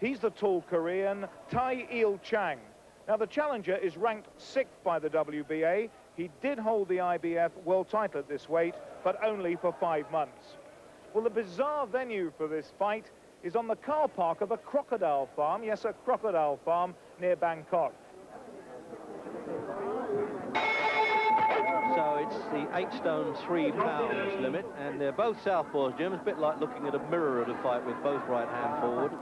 He's the tall Korean, Chang. Now, the challenger is ranked 6th by the WBA. He did hold the IBF world title at this weight, but only for 5 months. Well, the bizarre venue for this fight is on the car park of a crocodile farm. Yes, a crocodile farm near Bangkok. So it's the 8 stone 3 pounds limit, and they're both southpaws, Jim. It's a bit like looking at a mirror at a fight with both right hand forward.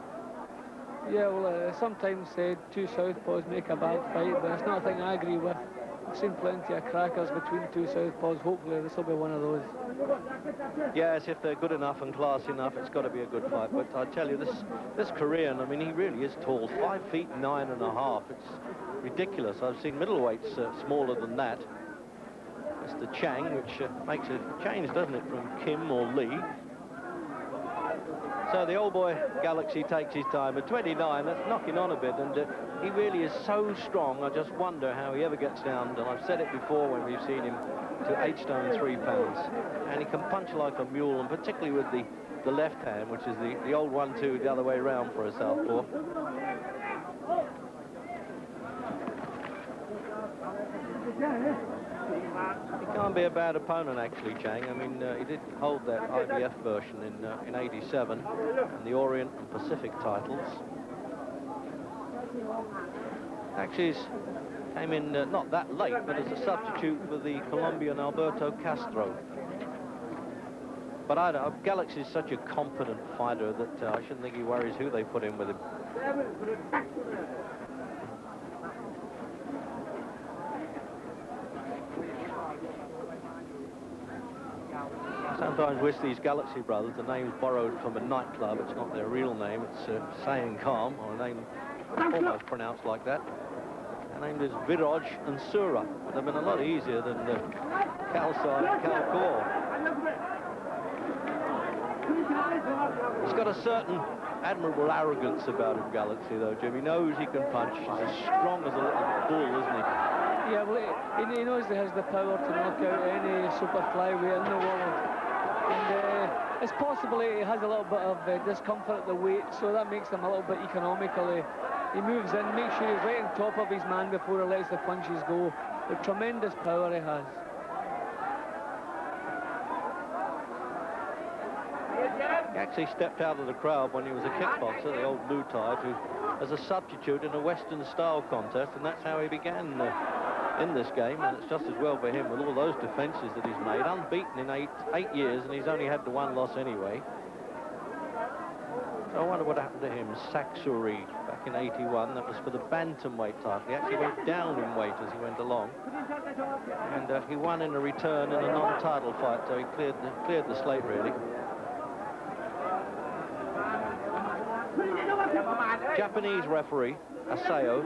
Yeah, well, sometimes two southpaws make a bad fight, but it's not a thing I agree with. I've seen plenty of crackers between two southpaws. Hopefully this will be one of those. Yes, if they're good enough and classy enough, it's got to be a good fight. But I tell you, this Korean, I mean, he really is tall, 5 feet 9.5. It's ridiculous. I've seen middleweights smaller than that. It's the Chang, which makes a change, doesn't it, from Kim or Lee. So the old boy Galaxy takes his time. At 29, that's knocking on a bit, and he really is so strong. I just wonder how he ever gets down, and I've said it before when we've seen him, to 8 stone 3 pounds. And he can punch like a mule, and particularly with the left hand, which is the old 1-2 the other way around for a southpaw. He can't be a bad opponent, actually, Chang. I mean, he did hold that IBF version in '87 and the Orient and Pacific titles. Actually, he came in not that late, but as a substitute for the Colombian Alberto Castro. But I don't know, Galaxy's such a competent fighter that I shouldn't think he worries who they put in with him. Sometimes with these Galaxy brothers, the name's borrowed from a nightclub. It's not their real name. It's Saying Calm, or a name almost pronounced like that. Their name is Viraj and Sura. They've been a lot easier than Khaosai and Kalkor. He's got a certain admirable arrogance about him, Galaxy, though, Jim. He knows he can punch. He's as strong as a little bull, isn't he? Yeah, well, he knows he has the power to knock out any super flyweight in the world. And it's possible he has a little bit of discomfort at the weight, so that makes him a little bit economical. He moves in, makes sure he's right on top of his man before he lets the punches go. The tremendous power he has. He actually stepped out of the crowd when he was a kickboxer, the old blue tide, who as a substitute in a Western style contest, and that's how he began in this game, and it's just as well for him with all those defences that he's made. Unbeaten in eight years, and he's only had the 1 loss anyway. So I wonder what happened to him. Saksuri back in '81, that was for the bantamweight title. He actually went down in weight as he went along, and he won in a return in a non-title fight, so he cleared the slate really. Japanese referee Asao.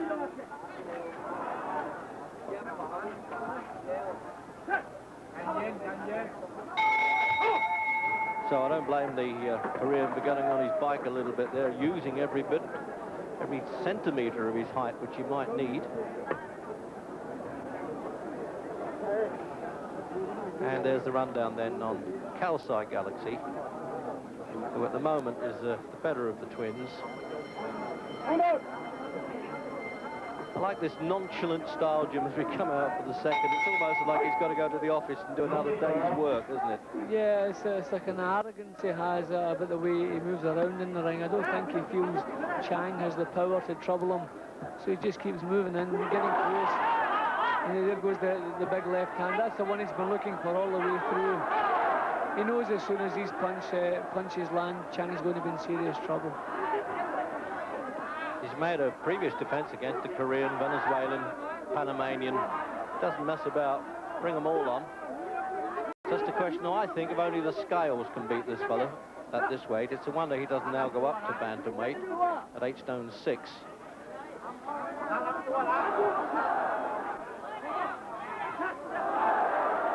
So I don't blame the Korean for getting on his bike a little bit there, using every centimetre of his height which he might need. And there's the rundown then on Khaosai Galaxy, who at the moment is the better of the twins. I like this nonchalant style, Jim, as we come out for the second. It's almost like he's got to go to the office and do another day's work, isn't it? Yeah, it's like an arrogance he has about the way he moves around in the ring. I don't think he feels Chang has the power to trouble him. So he just keeps moving in, getting close. And there goes the big left hand. That's the one he's been looking for all the way through. He knows as soon as these punches land, Chang is going to be in serious trouble. He's made a previous defense against the Korean, Venezuelan, Panamanian. Doesn't mess about, bring them all on. Just a question, I think, if only the scales can beat this fella at this weight. It's a wonder he doesn't now go up to bantamweight at 8 stone 6.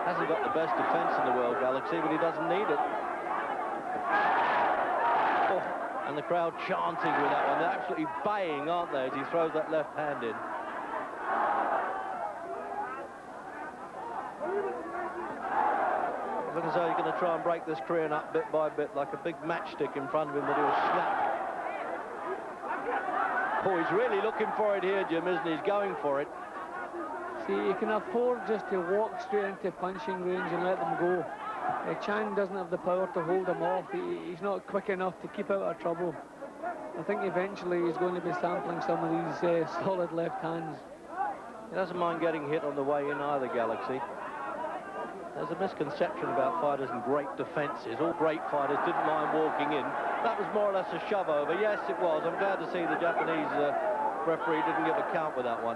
Hasn't got the best defense in the world, Galaxy, but he doesn't need it. And the crowd chanting with that one. They're absolutely baying, aren't they, as he throws that left hand in. Looks as though he's going to try and break this Korean up bit by bit, like a big matchstick in front of him that he'll snap. Oh, he's really looking for it here, Jim, isn't he? He's going for it. See, he can afford just to walk straight into punching range and let them go. Chang doesn't have the power to hold him off. He's not quick enough to keep out of trouble. I think eventually he's going to be sampling some of these solid left hands. He doesn't mind getting hit on the way in either, Galaxy. There's a misconception about fighters and great defences. All great fighters didn't mind walking in. That was more or less a shove over. Yes, it was. I'm glad to see the Japanese referee didn't give a count with that one.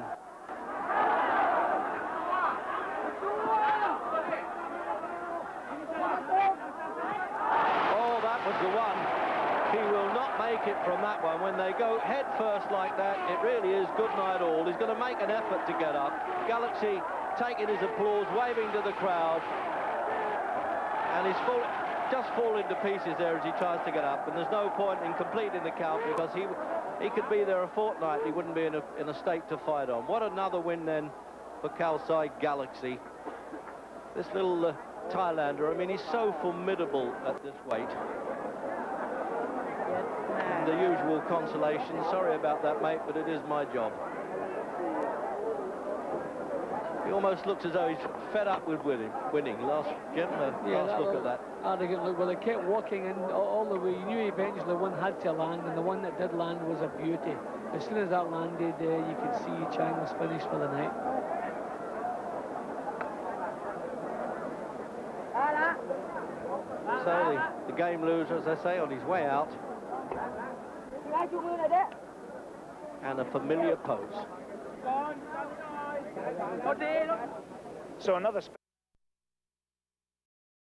Oh, that was the one. He will not make it from that one. When they go head first like that, it really is good night all. He's going to make an effort to get up. Galaxy taking his applause, waving to the crowd. And he's just falling to pieces there as he tries to get up. And there's no point in completing the count because he could be there a fortnight. He wouldn't be in a state to fight on. What another win then for Khaosai Galaxy. This little Thailander, I mean, he's so formidable at this weight. And the usual consolation, sorry about that, mate, but it is my job. He almost looks as though he's fed up with winning. Last look at that. Arrogant look. Well, they kept walking in all the way. You knew eventually one had to land, and the one that did land was a beauty. As soon as that landed, you could see Chang was finished for the night. So the game loser, as I say, on his way out. And a familiar pose. So another